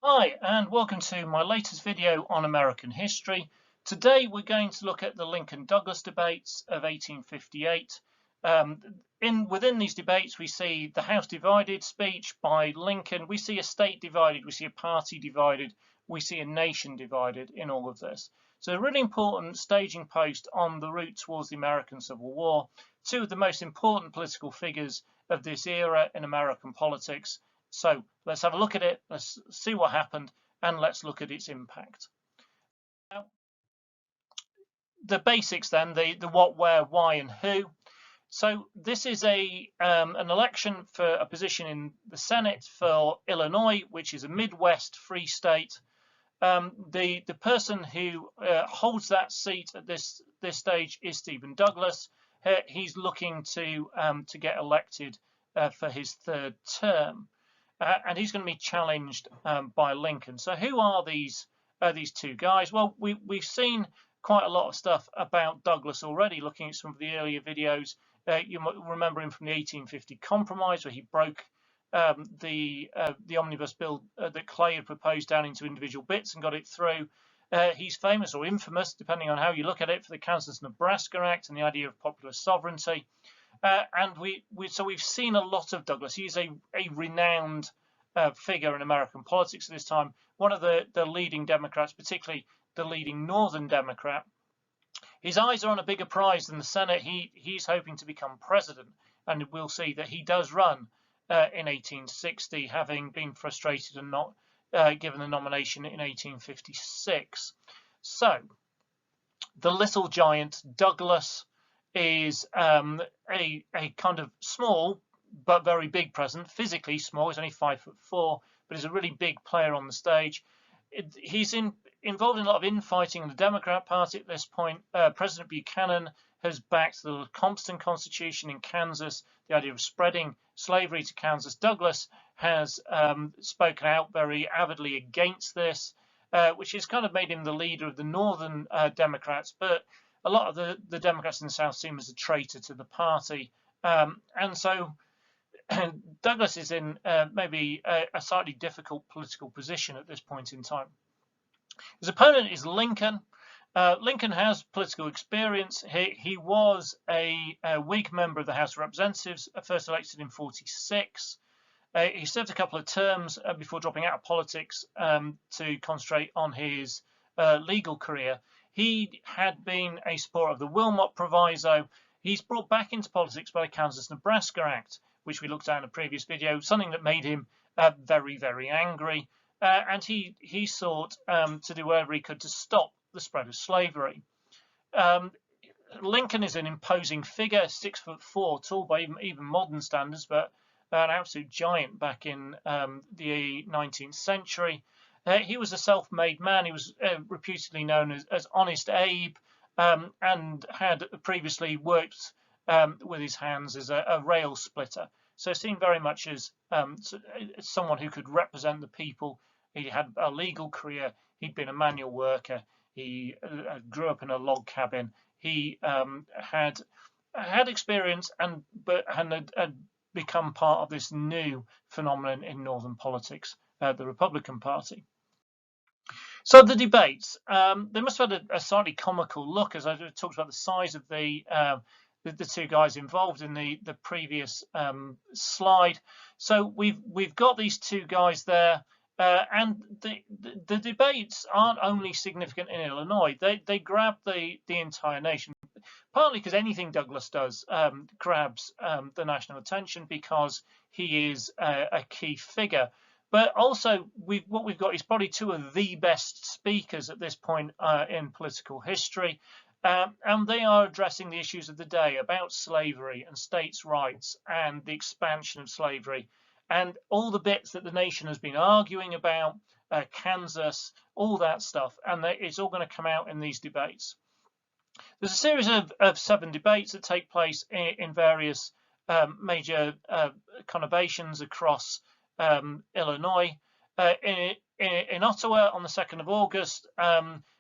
Hi, and welcome to my latest video on American history. Today we're going to look at the Lincoln-Douglas debates of 1858. Within these debates we see the House divided speech by Lincoln, we see a state divided, we see a party divided, we see a nation divided in all of this. So a really important staging post on the route towards the American Civil War. Two of the most important political figures of this era in American politics. So let's have a look at it, let's see what happened, and let's look at its impact. Now, the basics then, the what, where, why, and who. So this is an election for a position in the Senate for Illinois, which is a Midwest free state. The person who holds that seat at this stage is Stephen Douglas. He's looking to get elected for his third term. And he's going to be challenged by Lincoln. So who are these two guys? Well, we've seen quite a lot of stuff about Douglas already, looking at some of the earlier videos. You might remember him from the 1850 Compromise, where he broke the omnibus bill that Clay had proposed down into individual bits and got it through. He's famous or infamous, depending on how you look at it, for the Kansas-Nebraska Act and the idea of popular sovereignty. And we've seen a lot of Douglas. He's a renowned figure in American politics at this time. One of the leading Democrats, particularly the leading Northern Democrat. His eyes are on a bigger prize than the Senate. He's hoping to become president, and we'll see that he does run in 1860, having been frustrated and not given the nomination in 1856. So the little giant Douglas is a kind of small but very big presence. Physically small, he's only 5'4", but he's a really big player on the stage. He's involved in a lot of infighting in the Democrat Party at this point. President Buchanan has backed the Lecompton Constitution in Kansas, the idea of spreading slavery to Kansas. Douglas has spoken out very avidly against this, which has kind of made him the leader of the Northern Democrats, but a lot of the Democrats in the South see him as a traitor to the party. And so Douglas is in maybe a slightly difficult political position at this point in time. His opponent is Lincoln. Lincoln has political experience. He was a Whig member of the House of Representatives, first elected in 46. He served a couple of terms before dropping out of politics to concentrate on his legal career. He had been a supporter of the Wilmot Proviso. He's brought back into politics by the Kansas-Nebraska Act, which we looked at in a previous video, something that made him very, very angry. And he sought to do whatever he could to stop the spread of slavery. Lincoln is an imposing figure, 6'4" tall by even modern standards, but an absolute giant back in the 19th century. He was a self-made man. He was reputedly known as Honest Abe, and had previously worked with his hands as a rail splitter. So seen very much as someone who could represent the people. He had a legal career. He'd been a manual worker. He grew up in a log cabin. He had experience but had become part of this new phenomenon in Northern politics, the Republican Party. So the debates, they must have had a slightly comical look, as I talked about the size of the two guys involved in the previous slide. So we've got these two guys there, and the debates aren't only significant in Illinois. They grab the entire nation, partly because anything Douglas does grabs the national attention because he is a key figure. But also, what we've got is probably two of the best speakers at this point in political history. And they are addressing the issues of the day about slavery and states' rights and the expansion of slavery and all the bits that the nation has been arguing about, Kansas, all that stuff. And it's all going to come out in these debates. There's a series of 7 debates that take place in various major conurbations across Illinois. In Ottawa on the 2nd of August,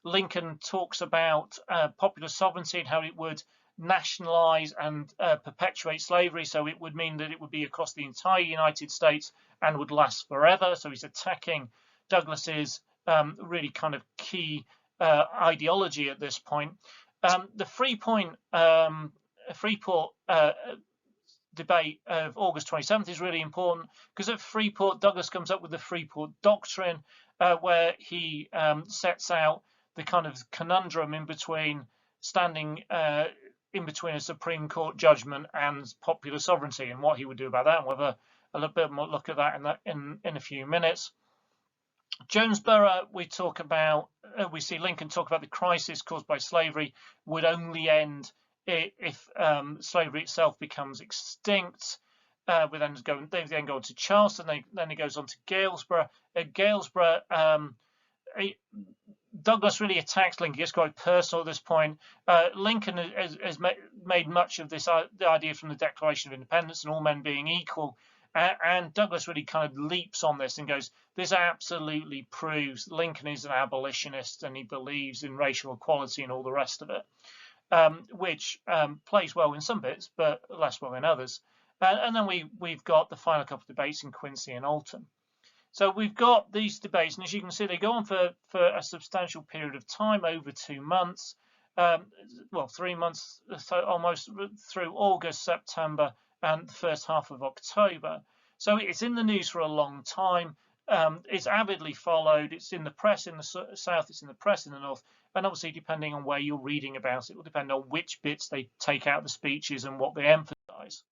Lincoln talks about popular sovereignty and how it would nationalize and perpetuate slavery. So it would mean that it would be across the entire United States and would last forever. So he's attacking Douglas's really kind of key ideology at this point. The Freeport debate of August 27th is really important, because at Freeport, Douglas comes up with the Freeport Doctrine, where he sets out the kind of conundrum in between standing in between a Supreme Court judgment and popular sovereignty, and what he would do about that. And we'll have a little bit more look at that in a few minutes. Jonesboro, we see Lincoln talk about the crisis caused by slavery would only end if slavery itself becomes extinct. They then go on to Charleston. Then it goes on to Galesburg. At Galesburg, Douglas really attacks Lincoln. It's quite personal at this point. Lincoln has made much of this the idea from the Declaration of Independence and all men being equal. And Douglas really kind of leaps on this and goes, this absolutely proves Lincoln is an abolitionist and he believes in racial equality and all the rest of it, which plays well in some bits, but less well in others. And then we've got the final couple of debates in Quincy and Alton. So we've got these debates, and as you can see, they go on for a substantial period of time, over 2 months, well, 3 months, so almost through August, September, and the first half of October. So it's in the news for a long time. It's avidly followed. It's in the press in the South. It's in the press in the North. And obviously, depending on where you're reading about it, will depend on which bits they take out of the speeches and what they emphasize.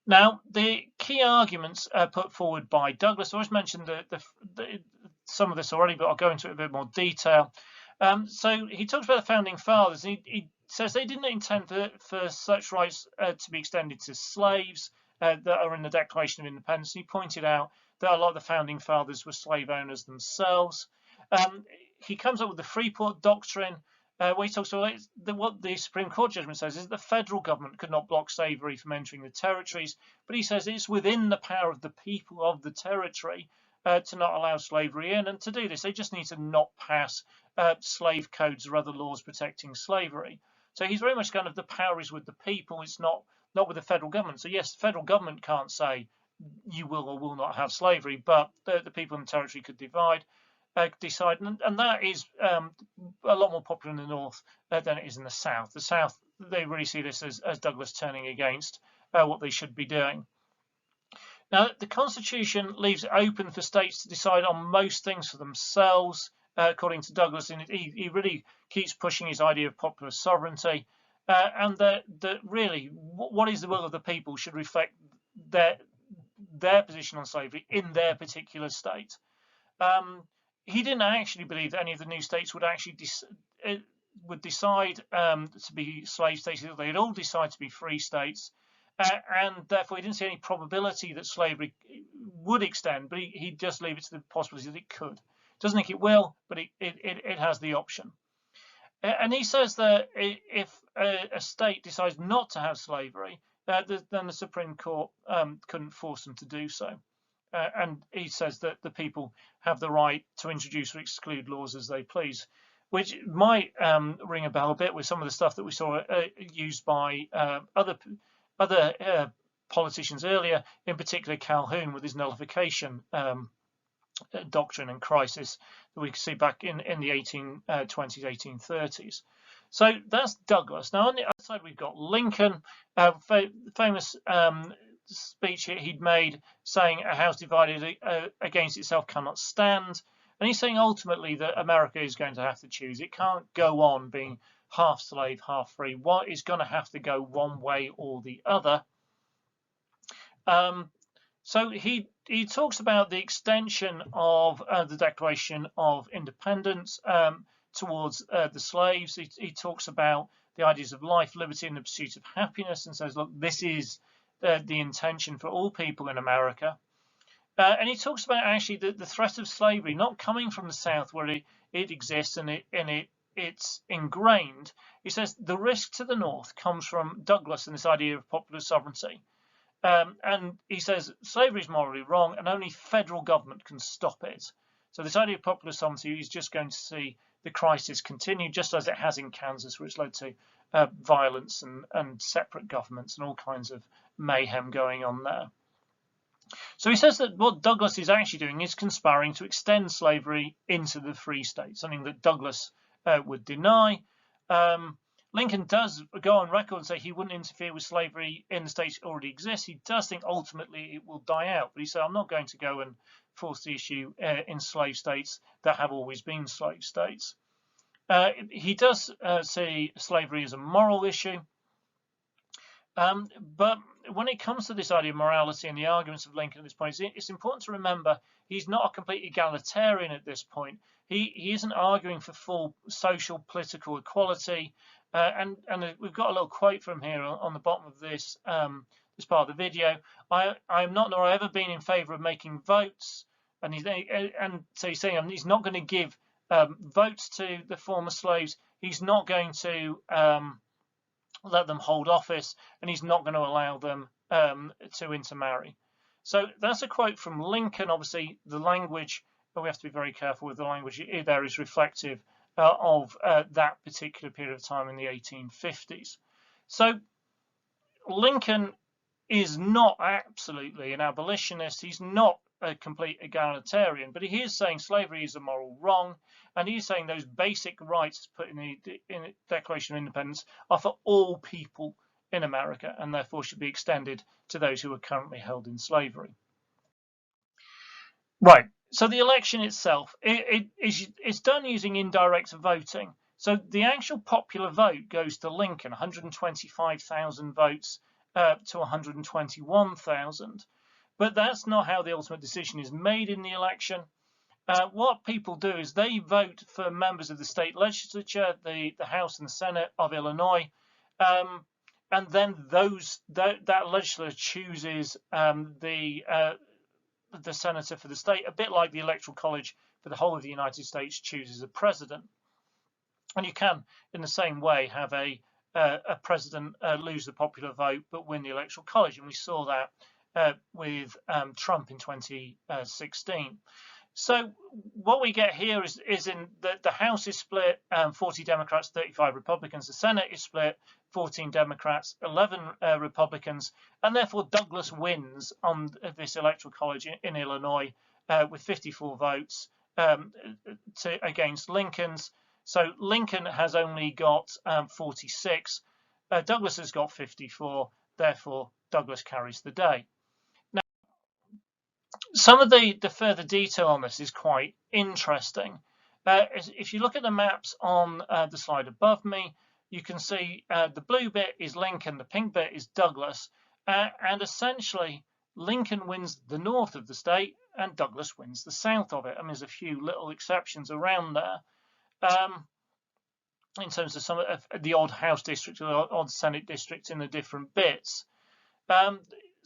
Now, the key arguments put forward by Douglas, I always mentioned some of this already, but I'll go into it in a bit more detail. So he talks about the Founding Fathers, and he says they didn't intend for such rights to be extended to slaves that are in the Declaration of Independence. He pointed out that a lot of the Founding Fathers were slave owners themselves. He comes up with the Freeport Doctrine, where he talks about what the Supreme Court judgment says is the federal government could not block slavery from entering the territories, but he says it's within the power of the people of the territory to not allow slavery in, and to do this they just need to not pass slave codes or other laws protecting slavery. So he's very much kind of the power is with the people, it's not with the federal government. So yes, the federal government can't say you will or will not have slavery, but the people in the territory could decide, and that is a lot more popular in the North than it is in the South. The South, they really see this as Douglas turning against what they should be doing. Now, the Constitution leaves it open for states to decide on most things for themselves, according to Douglas, and he really keeps pushing his idea of popular sovereignty, and that really what is the will of the people should reflect their position on slavery in their particular state. He didn't actually believe that any of the new states would actually decide to be slave states. They'd all decide to be free states, and therefore he didn't see any probability that slavery would extend, but he'd just leave it to the possibility that it could. Doesn't think it will, but it has the option. And he says that if a state decides not to have slavery, then the Supreme Court couldn't force them to do so. And he says that the people have the right to introduce or exclude laws as they please, which might ring a bell a bit with some of the stuff that we saw used by other politicians earlier, in particular Calhoun with his nullification doctrine and crisis that we could see back in the 1820s, 1830s. So that's Douglas. Now on the other side we've got Lincoln, famous speech he'd made saying a house divided against itself cannot stand, and he's saying ultimately that America is going to have to choose. It can't go on being half slave, half free. What is going to have to go one way or the other. So he talks about the extension of the Declaration of Independence towards the slaves. He talks about the ideas of life, liberty, and the pursuit of happiness, and says, look, this is the intention for all people in America. And he talks about actually the threat of slavery not coming from the South where it exists and it's ingrained. He says the risk to the North comes from Douglas and this idea of popular sovereignty. And he says slavery is morally wrong and only federal government can stop it. So this idea of popular sovereignty is just going to see the crisis continue, just as it has in Kansas, which led to violence and separate governments and all kinds of mayhem going on there. So he says that what Douglas is actually doing is conspiring to extend slavery into the free state, something that Douglas would deny. Lincoln does go on record and say he wouldn't interfere with slavery in the states that already exist. He does think ultimately it will die out, but he said, I'm not going to go and force the issue in slave states that have always been slave states. He does see slavery as a moral issue. But when it comes to this idea of morality and the arguments of Lincoln at this point, it's important to remember he's not a complete egalitarian at this point. He isn't arguing for full social political equality. And we've got a little quote from here on the bottom of this this part of the video. I'm not nor ever been in favour of making votes, and so he's saying he's not going to give votes to the former slaves. He's not going to let them hold office, and he's not going to allow them to intermarry. So that's a quote from Lincoln. Obviously, the language, but we have to be very careful with the language there, is reflective of that particular period of time in the 1850s. So Lincoln is not absolutely an abolitionist. He's not a complete egalitarian, but he is saying slavery is a moral wrong, and he's saying those basic rights put in the Declaration of Independence are for all people in America, and therefore should be extended to those who are currently held in slavery. Right. So the election itself, it's done using indirect voting. So the actual popular vote goes to Lincoln, 125,000 votes to 121,000. But that's not how the ultimate decision is made in the election. What people do is they vote for members of the state legislature, the House and the Senate of Illinois, and then that legislature chooses the senator for the state, a bit like the Electoral College for the whole of the United States chooses a president. And you can, in the same way, have a president lose the popular vote but win the Electoral College, and we saw that with Trump in 2016. So what we get here is in the House is split 40 Democrats, 35 Republicans. The Senate is split 14 Democrats, 11 Republicans, and therefore Douglas wins on this Electoral College in Illinois with 54 votes against Lincoln's. So Lincoln has only got 46. Douglas has got 54. Therefore, Douglas carries the day. Some of the further detail on this is quite interesting. If you look at the maps on the slide above me, you can see the blue bit is Lincoln, the pink bit is Douglas, and essentially Lincoln wins the north of the state and Douglas wins the south of it. I mean, there's a few little exceptions around there in terms of some of the odd House district or odd Senate districts in the different bits.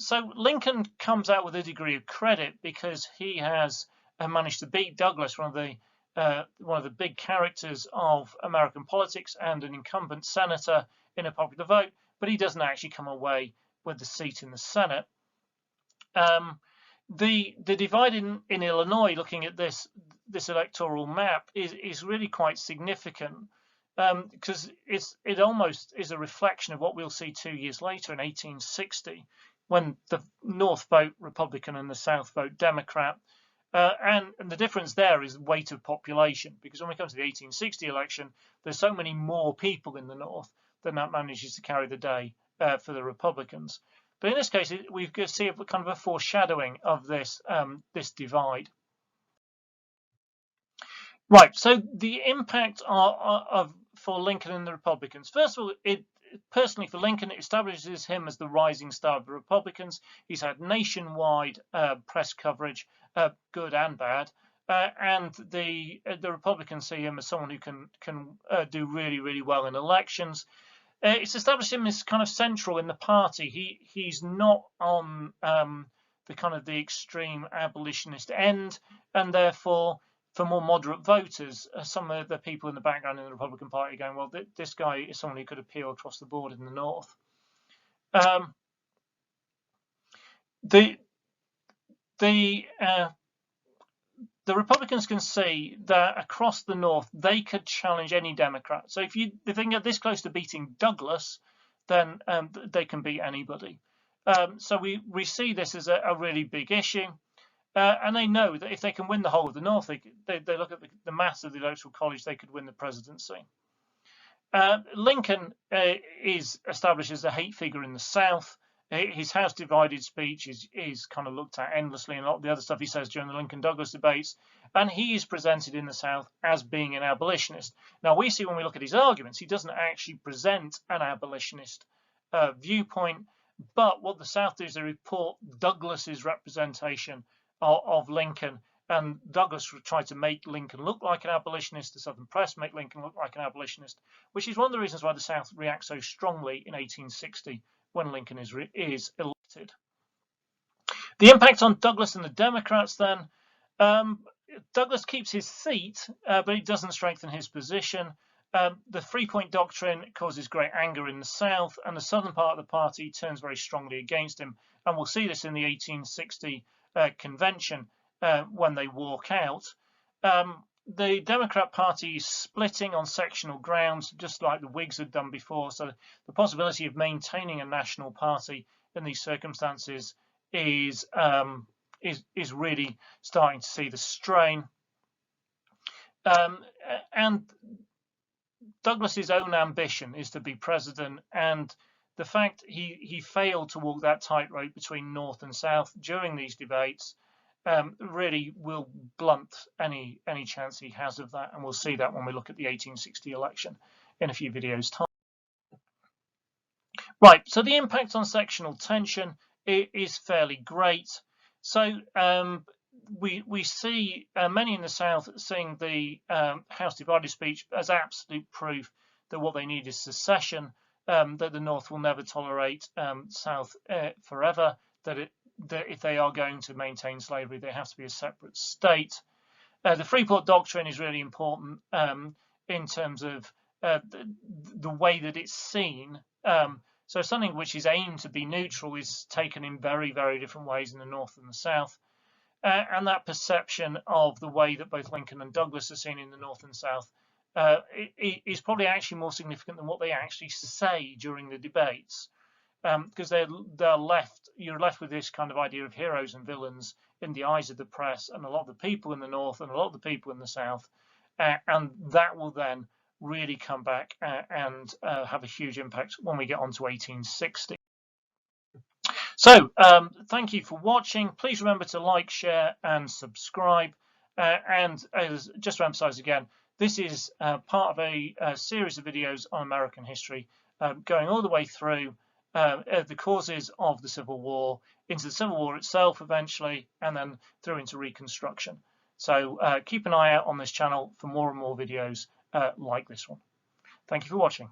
So Lincoln comes out with a degree of credit because he has managed to beat Douglas, one of the big characters of American politics and an incumbent senator in a popular vote, but he doesn't actually come away with the seat in the Senate. The divide in Illinois, looking at this electoral map, is really quite significant because it almost is a reflection of what we'll see 2 years later in 1860. When the North vote Republican and the South vote Democrat. And the difference there is weight of population, because when we come to the 1860 election, there's so many more people in the North that manages to carry the day for the Republicans. But in this case, we see a kind of a foreshadowing of this divide. Right, so the impact for Lincoln and the Republicans. First of all, personally, for Lincoln, it establishes him as the rising star of the Republicans. He's had nationwide press coverage, good and bad, and the Republicans see him as someone who can do really, really well in elections. It's established him as kind of central in the party. He's not on the kind of the extreme abolitionist end, and therefore, for more moderate voters, some of the people in the background in the Republican Party are going, well, this guy is someone who could appeal across the board in the North. The Republicans can see that across the North, they could challenge any Democrat. So if they can get this close to beating Douglas, then they can beat anybody. So we see this as a really big issue. And they know that if they can win the whole of the North, they look at the mass of the Electoral College, they could win the presidency. Lincoln is established as a hate figure in the South. His House divided speech is kind of looked at endlessly, and a lot of the other stuff he says during the Lincoln-Douglas debates. And he is presented in the South as being an abolitionist. Now, we see when we look at his arguments, he doesn't actually present an abolitionist viewpoint. But what the South do is they report Douglas's representation of Lincoln. And Douglas tried to make Lincoln look like an abolitionist. The Southern press make Lincoln look like an abolitionist, which is one of the reasons why the South reacts so strongly in 1860 when Lincoln is elected. The impact on Douglas and the Democrats then. Douglas keeps his seat, but he doesn't strengthen his position. The 3-point doctrine causes great anger in the South, and the southern part of the party turns very strongly against him. And we'll see this in the 1860 convention when they walk out. The Democrat Party is splitting on sectional grounds, just like the Whigs had done before. So the possibility of maintaining a national party in these circumstances is really starting to see the strain. And Douglas's own ambition is to be president, and the fact he failed to walk that tightrope between North and South during these debates really will blunt any chance he has of that, and we'll see that when we look at the 1860 election in a few videos' time. Right, so the impact on sectional tension is fairly great. So we see many in the South seeing the House divided speech as absolute proof that what they need is secession, that the North will never tolerate South forever, that if they are going to maintain slavery, they have to be a separate state. The Freeport Doctrine is really important in terms of the way that it's seen. So something which is aimed to be neutral is taken in very, very different ways in the North and the South. And that perception of the way that both Lincoln and Douglas are seen in the North and South is probably actually more significant than what they actually say during the debates. Because you're left with this kind of idea of heroes and villains in the eyes of the press and a lot of the people in the North and a lot of the people in the South, and that will then really come back and have a huge impact when we get on to 1860. So thank you for watching. Please remember to like, share and subscribe, and just to emphasize again, this is part of a series of videos on American history going all the way through the causes of the Civil War, into the Civil War itself eventually, and then through into Reconstruction. So keep an eye out on this channel for more and more videos like this one. Thank you for watching.